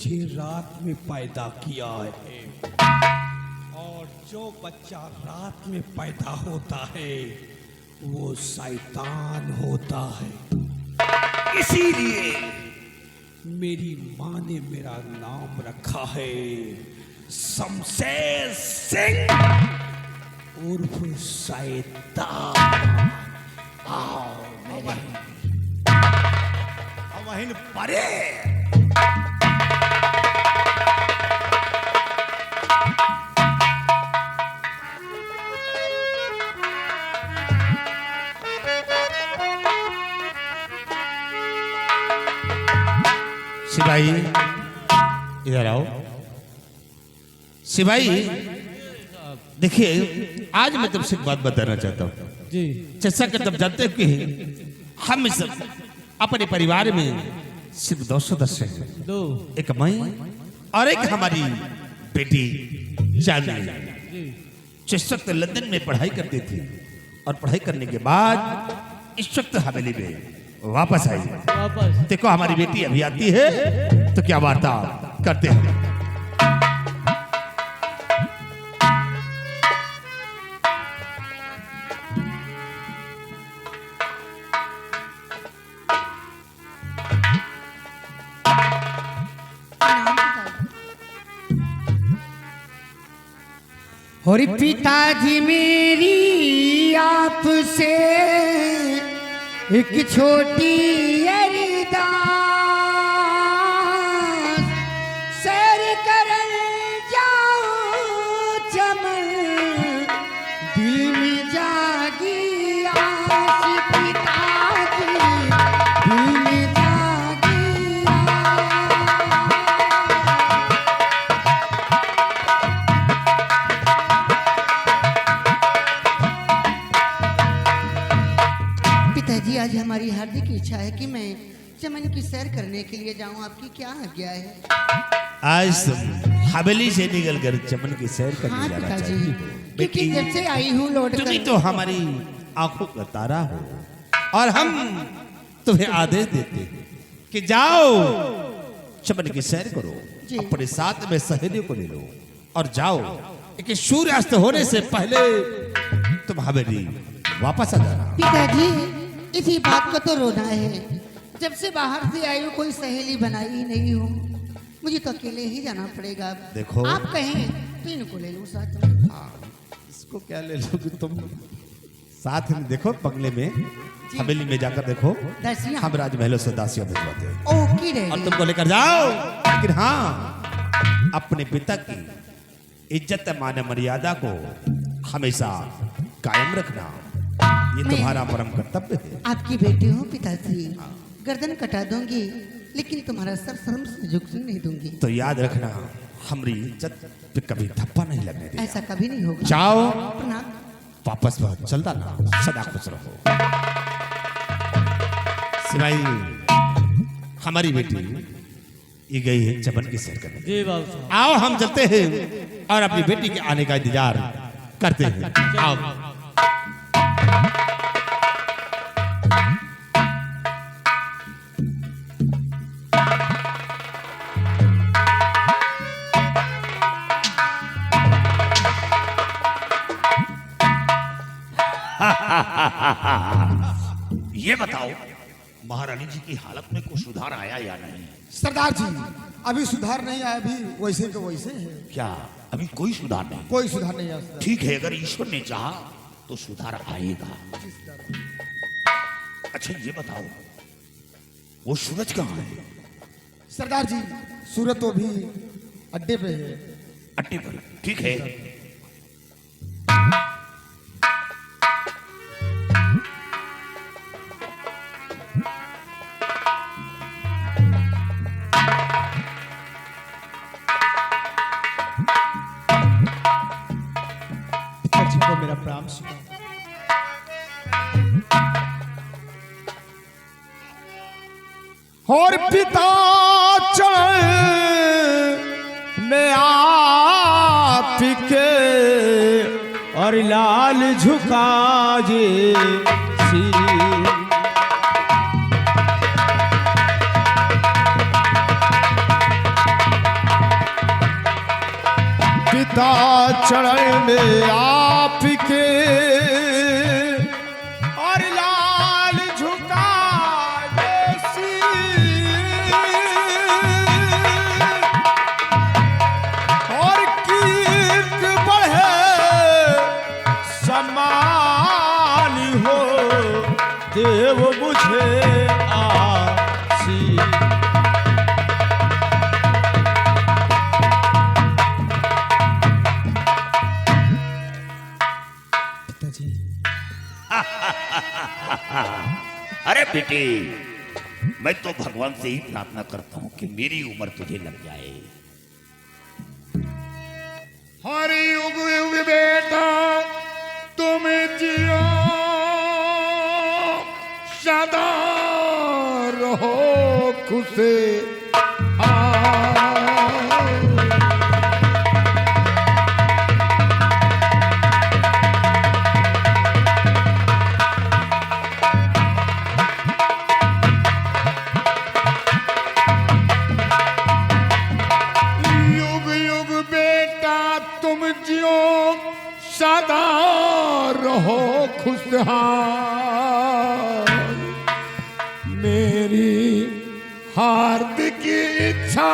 मुझे रात में पैदा किया है और जो बच्चा रात में पैदा होता है वो शैतान होता है। इसीलिए मेरी माँ ने मेरा नाम रखा है शमशेर सिंह उर्फ शैतान। आओ वहीं परे। सिपाही इधर आओ। सिपाही देखिए, आज मैं तुमसे एक बात बताना चाहता हूँ जी। जैसा कि तुम जानते हो कि हम सब अपने परिवार में सिर्फ 2 सदस्य हैं, दो। एक मैं और एक हमारी बेटी चांदनी, जो इस वक्त लंदन में पढ़ाई करती थी और पढ़ाई करने के बाद इस वक्त हवेली में वापस आई। वापस देखो हमारी बेटी अभी आती है तो क्या वार्ता करते हैं। और पिताजी मेरी आपसे एक छोटी अरदास, सैर करन जाऊं चमन दिल में जागी आस, पिताजी दिल में जागी आस। पिताजी आज हमारी हार्दिक इच्छा है कि मैं चमन की सैर करने के लिए जाऊं, आपकी क्या आज्ञा है? आज तुम हवेली से निकल कर चमन की सैर करने हाँ जाना पिताजी, चाहिए। क्योंकि बेटी, जब से आई हूँ लौट तुम्ही कर तो हमारी आंखों का तारा हो और हम तुम्हें आदेश देते हैं कि जाओ चमन की सैर करो, जी। अपने साथ में सहेलियों को ले लो और जाओ, कि सूर्यास्त होने से पहले तुम हवेली वापस आ जाना। पिताजी इसी बात को तो रोना है, जब से बाहर से आई हूँ कोई सहेली बनाई ही नहीं हूँ, मुझे तो अकेले ही जाना पड़ेगा। देखो। आप कहें तो इनको ले लूँ साथ में। इसको क्या ले लोगे तुम साथ में? देखो बंगले में हवेली में जाकर देखो, दासियाँ? हम राजमहलों से दासियां भिजवाते हैं ओके और डैडी। तुमको लेकर जाओ। लेकिन हाँ, अपने पिता की इज्जत मान मर्यादा को हमेशा कायम रखना, ये मैं- तुम्हारा परम कर्तव्य है। आपकी बेटी हूँ पिताजी, गर्दन कटा दूंगी लेकिन तुम्हारा सर शर्म से झुकने नहीं दूंगी। तो याद रखना, हमारी इज्जत पे कभी धप्पा नहीं लगने देना। ऐसा कभी नहीं होगा। जाओ प्रणाम। वापस चल जाना, सदा खुश रहो। सिवाई हमारी बेटी ये गई है चमन की सैर करने। जी बाबू साहब। आओ हम चलते हैं और अपनी बेटी के आने का इंतजार करते हैं। आओ। ये बताओ महारानी जी की हालत में कुछ सुधार आया या नहीं? सरदार जी अभी सुधार नहीं आया, अभी वैसे के वैसे है, क्या अभी कोई सुधार नहीं? कोई सुधार नहीं आया सरदार। ठीक है, अगर ईश्वर ने चाहा तो सुधार आएगा। अच्छा ये बताओ वो सूरज कहाँ है? सरदार जी सूरत तो भी अड्डे पे है। अड्डे पर? ठीक है, पिताजी को मेरा प्रणाम सुना। और पिता चरण में आप के और लाल झुका जे सिर। सीता चरण में आपके और लाल झुका और कीर्त बढ़े समान हो देव मुझे आसी। अरे बेटे, मैं तो भगवान से ही प्रार्थना करता हूं कि मेरी उम्र तुझे लग जाए। हर युग युग बेटा तुम जियो सदा रहो खुश। सदा रहो खुशहाल। मेरी हार्दिक इच्छा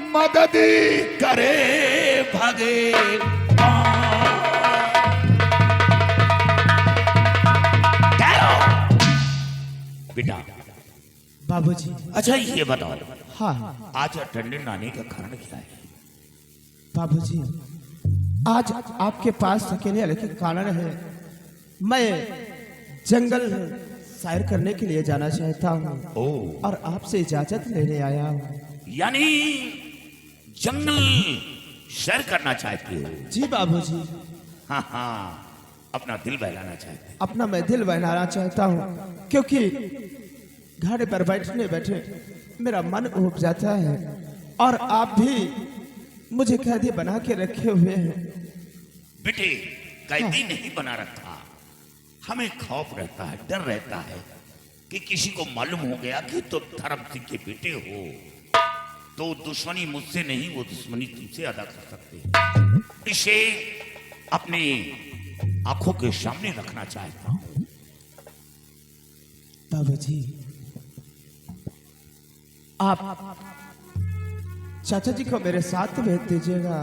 मदद करे बेटा। बाबूजी। अच्छा ये बताओ, हाँ आज अटेंडेंट आने का कारण क्या है? बाबूजी, आज आपके पास अकेले आने के कारण है, मैं जंगल सैर करने के लिए जाना चाहता हूँ और आपसे इजाजत लेने आया हूँ। यानी जंगल सैर करना चाहते हो? जी बाबूजी। हाँ हाँ, अपना दिल बहलाना चाहते हैं। अपना मैं दिल बहलाना चाहता हूँ, क्योंकि घाड़े पर बैठने बैठे मेरा मन उब जाता है और आप भी मुझे कैदी बना के रखे हुए हैं। बेटे, कैदी नहीं बना रखा, हमें खौफ रहता है, डर रहता है कि किसी को मालूम हो गया कि तुम धर्म सिंह के बेटे हो तो दुश्मनी मुझसे नहीं, वो दुश्मनी तुमसे अदा कर सकते हैं। इसे अपनी आंखों के सामने रखना चाहता हूं। बाबूजी, आप चाचा जी को मेरे साथ भेज दीजिएगा।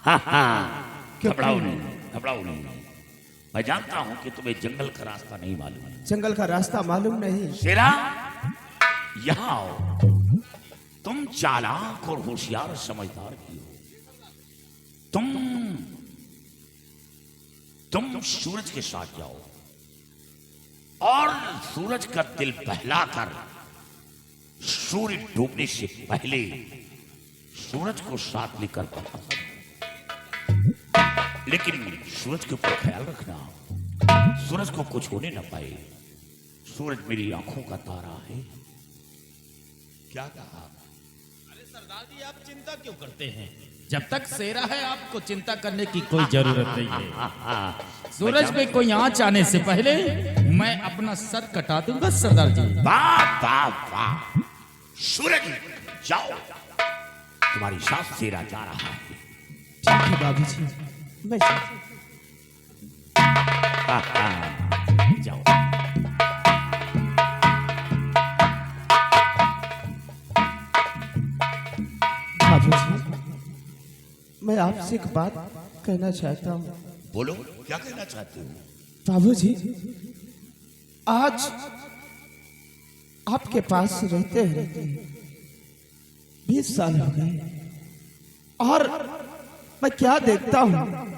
हाँ हाँ, घबराओ नहीं, घबराओ नहीं। मैं जानता हूं कि तुम्हें जंगल का रास्ता नहीं मालूम है। जंगल का रास्ता मालूम नहीं। शेरा, यहां आओ। तुम चालाक और होशियार समझदार की हो। तुम सूरज के साथ जाओ और सूरज का दिल बहलाकर सूर्य डूबने से पहले सूरज को साथ लेकर वापस। लेकिन सूरज के ऊपर ख्याल रखना, सूरज को कुछ होने न पाए। सूरज मेरी आंखों का तारा है। क्या कहा? अरे सरदार जी, आप चिंता क्यों करते हैं? जब तक सेरा है आपको चिंता करने की कोई जरूरत नहीं है। सूरज पे कोई आंच आने से पहले मैं अपना सर कटा दूंगा सरदार जी। वाह वाह वाह, सूरज जाओ, तुम्हारी साथ सेरा जा रहा है। ठीक है बाबूजी, मैं जाओ। बाबूजी, मैं आपसे एक बात कहना चाहता हूँ। बोलो, क्या कहना चाहते हो? बाबूजी, आज आपके पास रहते रहते 20 साल हो गए और मैं क्या देखता हूँ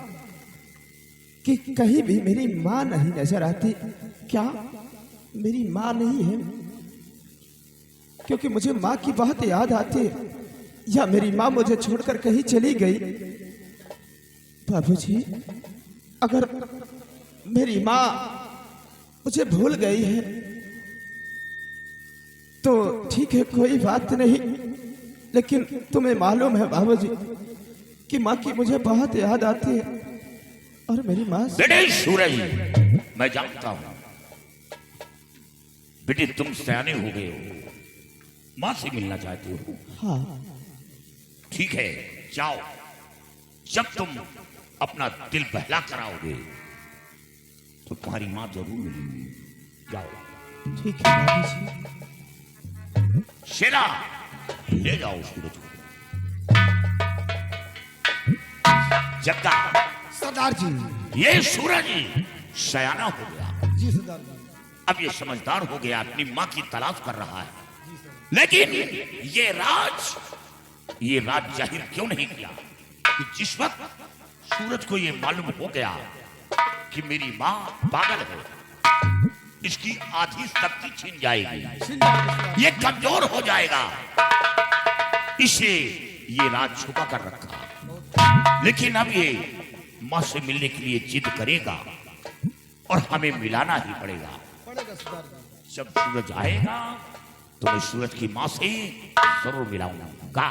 कि कहीं भी मेरी माँ नहीं नजर आती। क्या मेरी माँ नहीं है? क्योंकि मुझे माँ की बहुत याद आती है, या मेरी माँ मुझे छोड़कर कहीं चली गई। बाबूजी, अगर मेरी माँ मुझे भूल गई है तो ठीक है, कोई बात नहीं, लेकिन तुम्हें मालूम है बाबूजी कि माँ की मुझे बहुत याद आती है और मेरी माँ बेटे सूरज, मैं जानता हूं बेटे तुम सयाने हो गए हो, माँ से मिलना चाहते हो। हाँ ठीक है, जाओ जब तुम अपना दिल बहला कराओगे तो तुम्हारी मां जरूर मिलेगी। जाओ। ठीक है बाबूजी। शेरा, ले जाओ सूरज को। जग्गा, सरदार जी। ये सूरज शयाना हो गया। जी सरदार जी। अब ये समझदार हो गया, अपनी मां की तलाश कर रहा है। लेकिन ये राज जाहिर क्यों नहीं किया कि जिस वक्त सूरज को ये मालूम हो गया कि मेरी मां पागल है, इसकी आधी शक्ति छीन जाएगी, ये कमजोर हो जाएगा, इसे ये राज छुपा कर रखा। लेकिन अब ये मां से मिलने के लिए जिद करेगा और हमें मिलाना ही पड़ेगा। जब सूरज आएगा तो मैं सूरज की मां से जरूर मिलाऊंगा।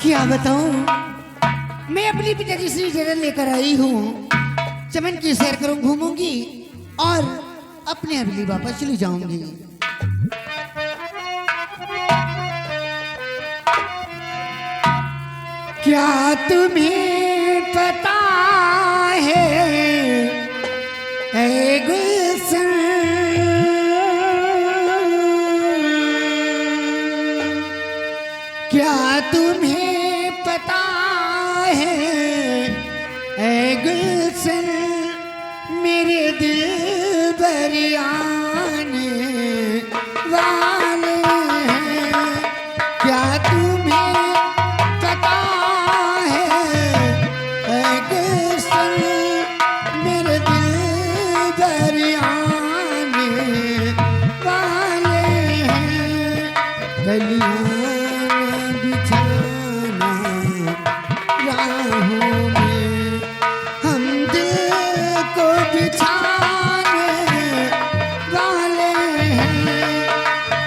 क्या बताऊं, मैं अपनी पिताजी से जरा लेकर आई हूँ। चमन की सैर करूं, घूमूंगी और अपने हवेली वापस चली जाऊंगी। क्या तुम्हें पता है ऐ गुलशन, क्या तुम्हें पता है ऐ गुलशन, मेरे दिल बरियाने वाले हैं। क्या तुम्हें पता है ऐ गुलशन, मेरे दिल बरियाने वाले हैं। गलियां बिछाना राहों में, हम दिल को बिछाने वाले हैं।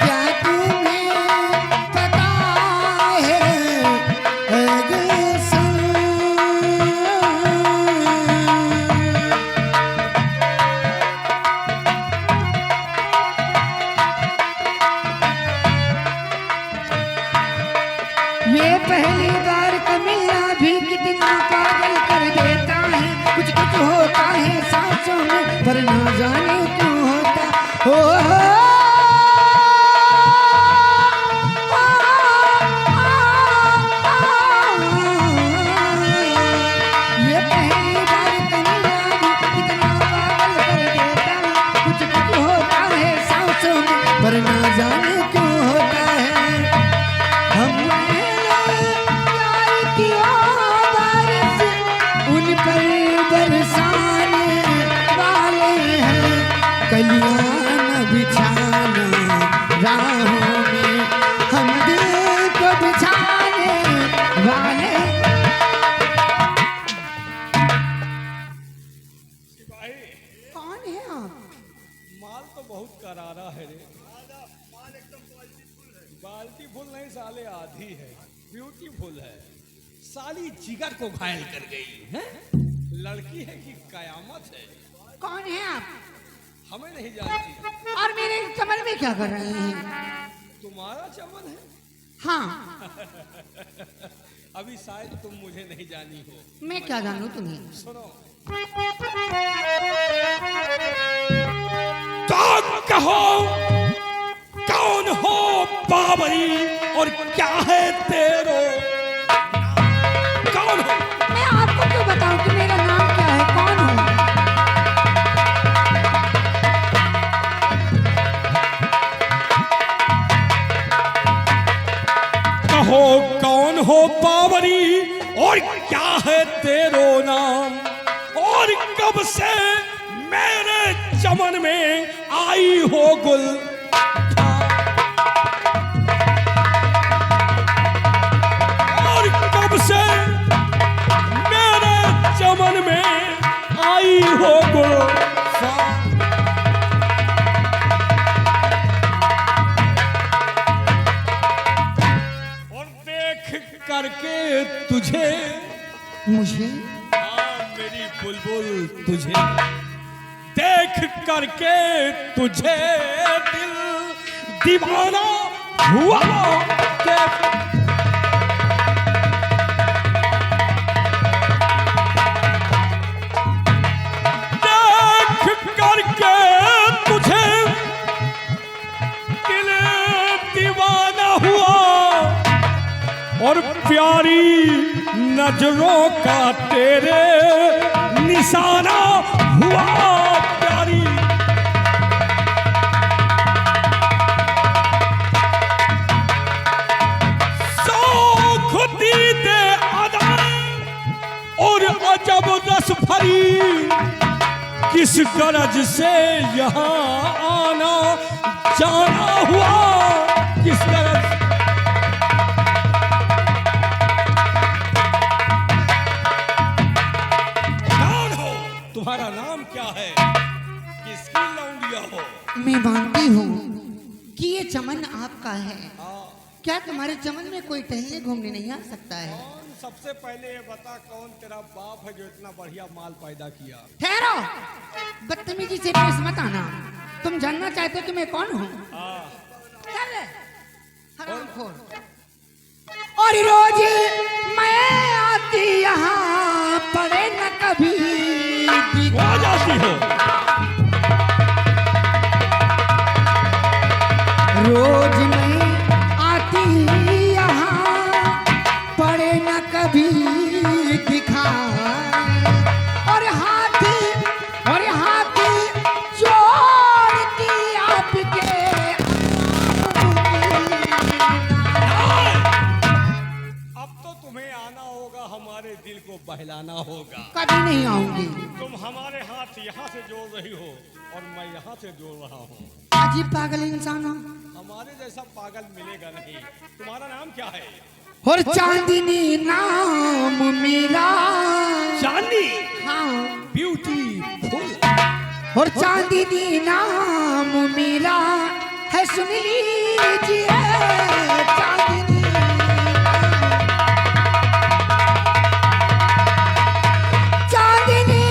क्या तुम्हें पता है ऐ गुलशन। ये पहली बार का मिलना भी कितना पागल कर देता है। कुछ कुछ होता है सांसों में, पर ना जाने क्यों होता हो। ये पहली बार का मिलना भी कितना पागल कर देता है। कुछ कुछ होता है सांसों में, पर ना जाने क्यों होता है। हम प्यार की बारिश उन पर बरसाने वाले हैं। कलियां न बिछाना राहों में, हम दिल को बिछाने वाले। कौन है आप? माल तो बहुत करारा है रे। बाल्टी फुल नहीं साले, आधी है। ब्यूटीफुल है साली, जिगर को घायल कर गई है। लड़की है कि कयामत है। कौन है आप? हमें नहीं जानती। और मेरे चमन में क्या कर रहे हैं? तुम्हारा चमन है? हाँ, अभी शायद तुम मुझे नहीं जानी हो। मैं क्या जानूं तुम्हें? सुनो, तो कहो कौन हो बाबरी और क्या है तेरो कौन हो? मैं आपको क्यों बताऊं कि मेरा नाम क्या है, कौन हूँ? कहो कौन हो बाबरी और क्या है तेरो नाम, और कब से मेरे चमन में आई हो गुल। और कब से मेरे चमन में आई हो गुल। और देख करके तुझे, मुझे? हाँ, मेरी बुलबुल तुझे देख करके तुझे दिल दीवाना हुआ के देख करके तुझे दिल दीवाना हुआ और प्यारी नजरों का तेरे निशाना हुआ प्यारी। शौख दीदे अदा और अजब रस भरी किस गरज से यहाँ आना जाना हुआ किस गरज। तुम्हारा नाम क्या है? किसकी लौंडिया हो? मैं मानती हूँ कि ये चमन आपका है। क्या तुम्हारे चमन में कोई टहलने घूमने नहीं आ सकता है? कौन सबसे पहले ये बता कौन तेरा बाप है जो इतना बढ़िया माल पैदा किया? ठहरो, बदतमीजी से पेश मत आना। तुम जानना चाहते हो कि मैं कौन हूँ? चल हरामखोर। और रोज मैं आती यहाँ पड़े न कभी आ जाती हो। रोज मैं आती यहाँ पड़े न कभी दिखा और हाथ जोड़ती आपके। अब तो तुम्हें आना होगा, हमारे दिल को बहलाना होगा। कभी नहीं आऊंगी। तुम हमारे हाथ यहाँ से जोड़ रही हो और मैं यहाँ से जोड़ रहा हूँ। अजीब पागल इंसान हो। हमारे जैसा पागल मिलेगा नहीं। तुम्हारा नाम क्या है? और चांदनी नाम मेरा। चांदनी? हाँ, ब्यूटीफुल। और चांदनी नाम मेरा है, सुन लीजिए। चांदनी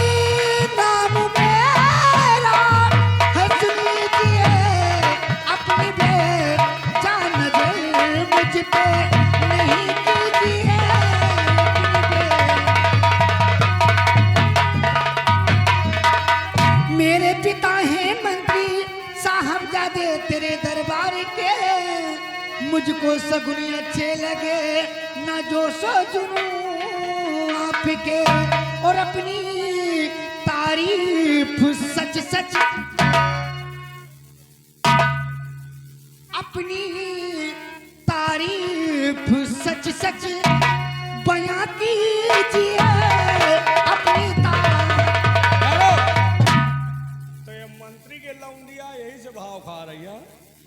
नाम मेरा है, सुन लीजिए। अपनी बेजान नजर मुझ पे नहीं कीजिए। मेरे पिता हैं मंत्री साहबजादे तेरे दरबार के। मुझको सगुनी अच्छे लगे ना जो सो जुनूं आपके। और अपनी तारीफ सच सच अपनी तारीफ सच सच बयां कीजिए। अपनी तो ये मंत्री के लौंडिया यही से भाव खा रही है।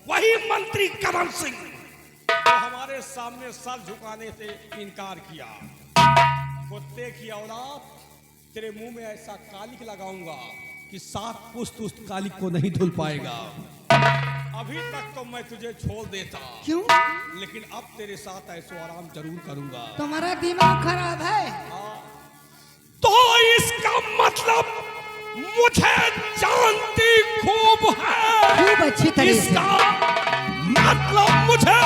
वही मंत्री कमल सिंह जो हमारे सामने सर झुकाने से इनकार किया। कुत्ते की औलाद, तेरे मुंह में ऐसा कालिक लगाऊंगा कि 7 पुश्त उस कालिक को नहीं धुल पाएगा। अभी तक तो मैं तुझे छोड़ देता। क्यों? लेकिन अब तेरे साथ ऐसो आराम जरूर करूंगा। तुम्हारा दिमाग खराब है। तो इसका मतलब मुझे जानती खूब है। खूब अच्छी तरह से। इसका मतलब मुझे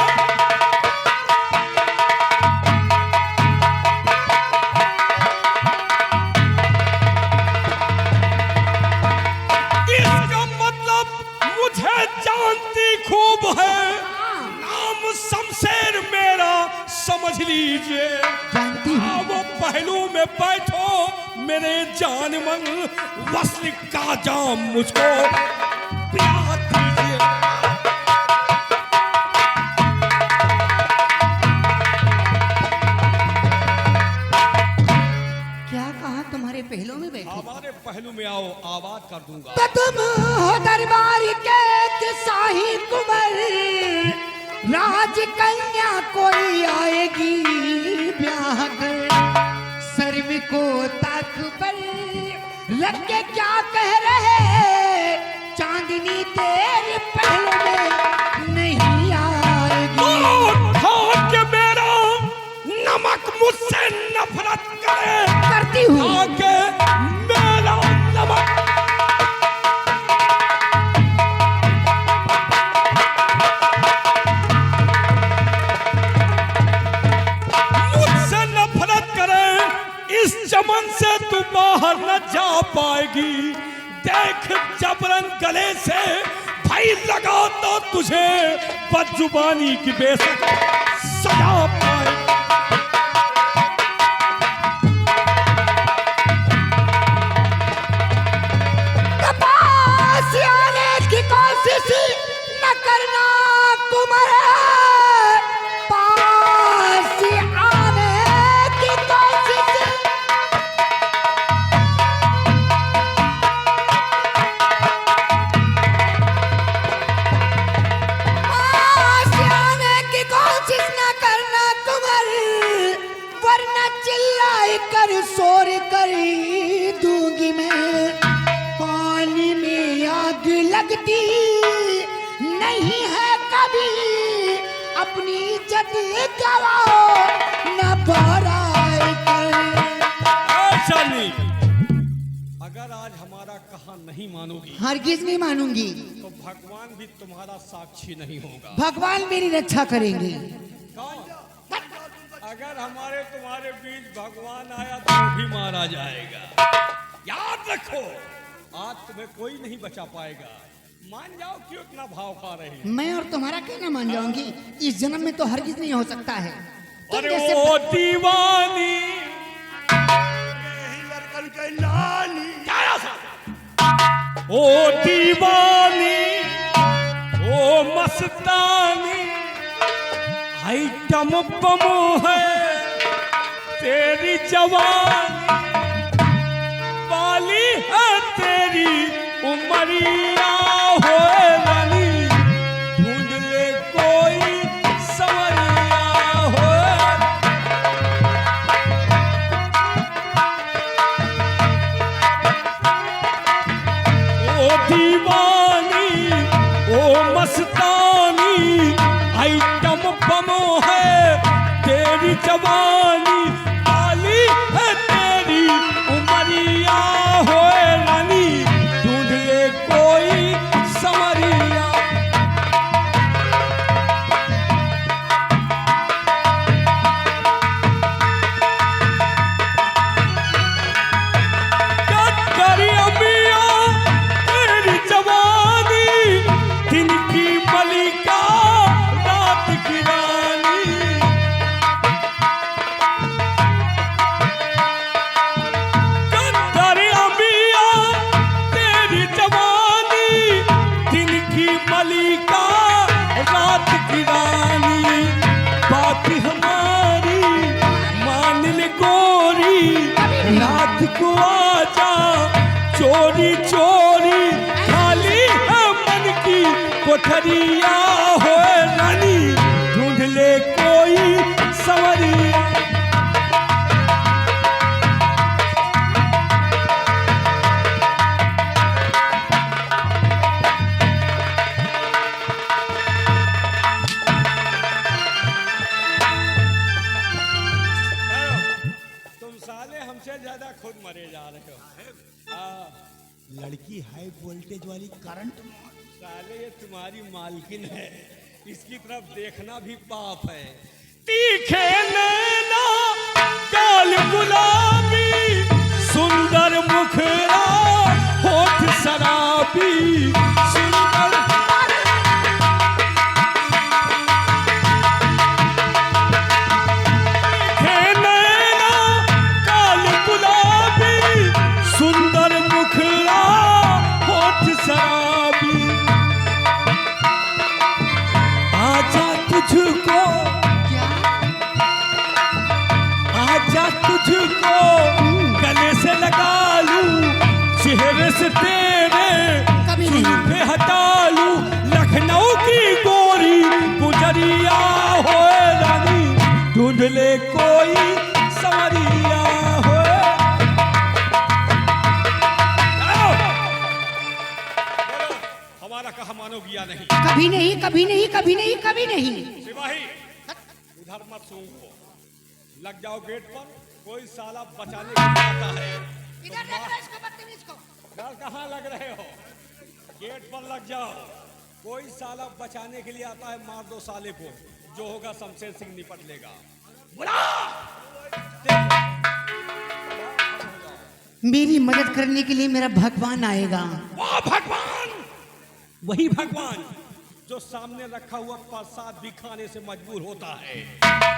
जानती खूब है। नाम शमशेर मेरा समझ लीजिए। जानती हूँ। वो पहलू में बैठो मेरे जान मन, वस्ल का जाम मुझको पिला दीजिए। क्या कहा? तुम्हारे पहलू में बैठे? हमारे पहलू में आओ, आबाद कर दूंगा। तो तुम हो दरबार के शाही कुंवर, राजकन्या कोई आएगी ब्याह कर। सर में को ताक पर रख के क्या कह रहे, चांदनी तेरे पहलू में नहीं आएगी। खा के मेरा नमक मुझसे नफरत करे। करती हूँ। आके पाएगी। देख जबरन गले से भाई लगा तो तुझे बदजुबानी की बेशक सजा पाए। पास आने की कोशिश न करना तुम्हारे, पास आने की कोशिश पास आने की कोशिश न करना तुम्हारे, वरना चिल्लाई कर शोर कर दूंगी मैं। पानी में आग लगती नहीं है कभी, अपनी इज्जत गवाओ न बड़ाई कर। शालिनी, अगर आज हमारा कहा नहीं मानोगी हरगिज नहीं मानूंगी, तो भगवान भी तुम्हारा साक्षी नहीं होगा। भगवान मेरी रक्षा करेंगे। अगर हमारे तुम्हारे बीच भगवान आया तो वो भी मारा जाएगा। याद रखो, आज तुम्हें कोई नहीं बचा पाएगा। मान जाओ क्यों इतना भाव खा रही हो? मैं और तुम्हारा कहना मान जाऊंगी, इस जन्म में तो हरगिज नहीं हो सकता है। तुम अरे जैसे ओ दीवानी, ओ दीवानी, ओ मस्तानी, आइटम बम है तेरी जवानी, वाली है तेरी उमरिया हो रानी, ढूंढ ले कोई संवरिया हो। ओ दीवानी, ओ मस्तानी, आइटम बम है तेरी जवानी, वाली है तेरी उमरिया हो रानी, ढूंढ ले कोई संवरिया। करी अमिया तेरी जवानी, दिन की मलिका रात की रानी, करी अमिया तेरी जवानी, दिन की मलिका रात की रानी, बात हमारी मान ले गोरी, रात को आजा चोरी चोरी, खाली है मन की कोठरिया हो रानी, ढूंढ ले कोई संवरिया। तुम साले हमसे ज्यादा खुद मरे जा रहे हो। लड़की हाई वोल्टेज वाली करंट। साले ये तुम्हारी मालकिन है, इसकी तरफ देखना भी पाप है। तीखे नैना गाल गुलाबी, सुंदर मुखरा होठ शराबी, सुंदर तीखे नैना गाल गुलाबी, सुंदर मुखरा होठ शराबी, आजा तुझको, आजा तुझको गले से लगा लूं, चेहरे से तेरे कभी नहीं। चूल्हे हटा लूं, लखनऊ की गोरी गुजरिया हो रानी, ढूंढ ले कोई संवरिया हो। हमारा कहा मानोगी या नहीं? कभी नहीं, कभी नहीं, कभी नहीं, कभी नहीं। सिपाही इधर मत सूंघो, लग जाओ गेट पर, कोई साला बचाने के लिए आता है। इधर देख रहे इसको, बदतमीज को। डर कहाँ लग रहे हो? गेट पर लग जाओ, कोई साला बचाने के लिए आता है, मार दो साले को, जो होगा शमशेर सिंह निपट लेगा। बुला मेरी मदद करने के लिए मेरा भगवान आएगा। वाह भगवान, वही भगवान जो सामने रखा हुआ प्रसाद भी खाने से मजबूर होता है,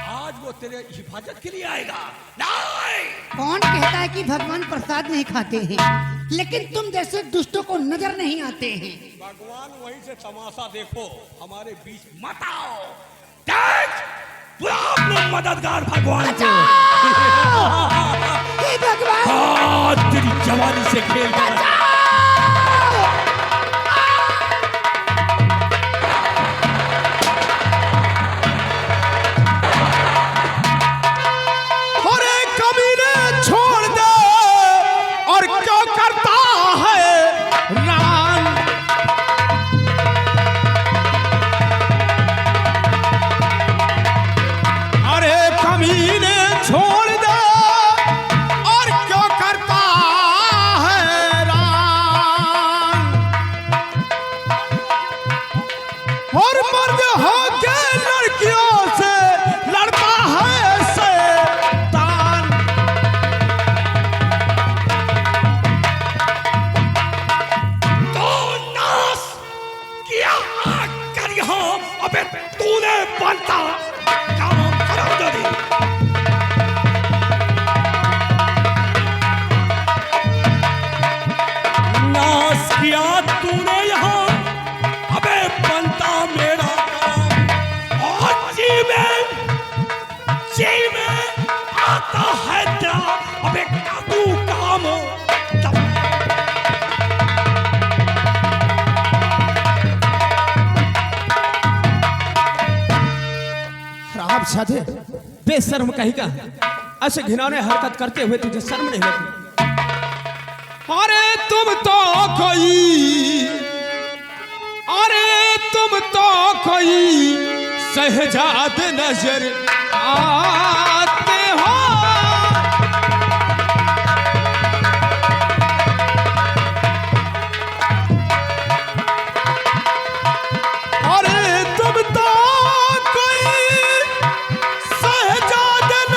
आज वो तेरे हिफाजत के लिए आएगा। नहीं, कौन कहता है कि भगवान प्रसाद नहीं खाते हैं, लेकिन तुम जैसे दुष्टों को नजर नहीं आते हैं। भगवान वहीं से तमाशा देखो, हमारे बीच मत आओ। देख, बुला अपने मददगार भगवान को। हे भगवान, हाँ, तेरी जवानी से खेल कर अरे कमीने छोड़ दे, और क्या करता है रान। अरे कमीने छोड़ दे, और क्या करता है रान। और मर्द होके लड़कियों से लड़ता है शैतान। तो नाश किया कर यहाँ। अबे तूने बनता काम करो जल्दी। नाश किया तूने यहाँ, अबे बनता मेरा काम। और जी में आता है तेरा, अबे तू काम तब। आप साधे बेशर्म कहीं का, ऐसे घिनौने हरकत करते हुए तुझे शर्म नहीं लगती? अरे तुम तो कोई, अरे तुम तो कोई शहजाद नजर आ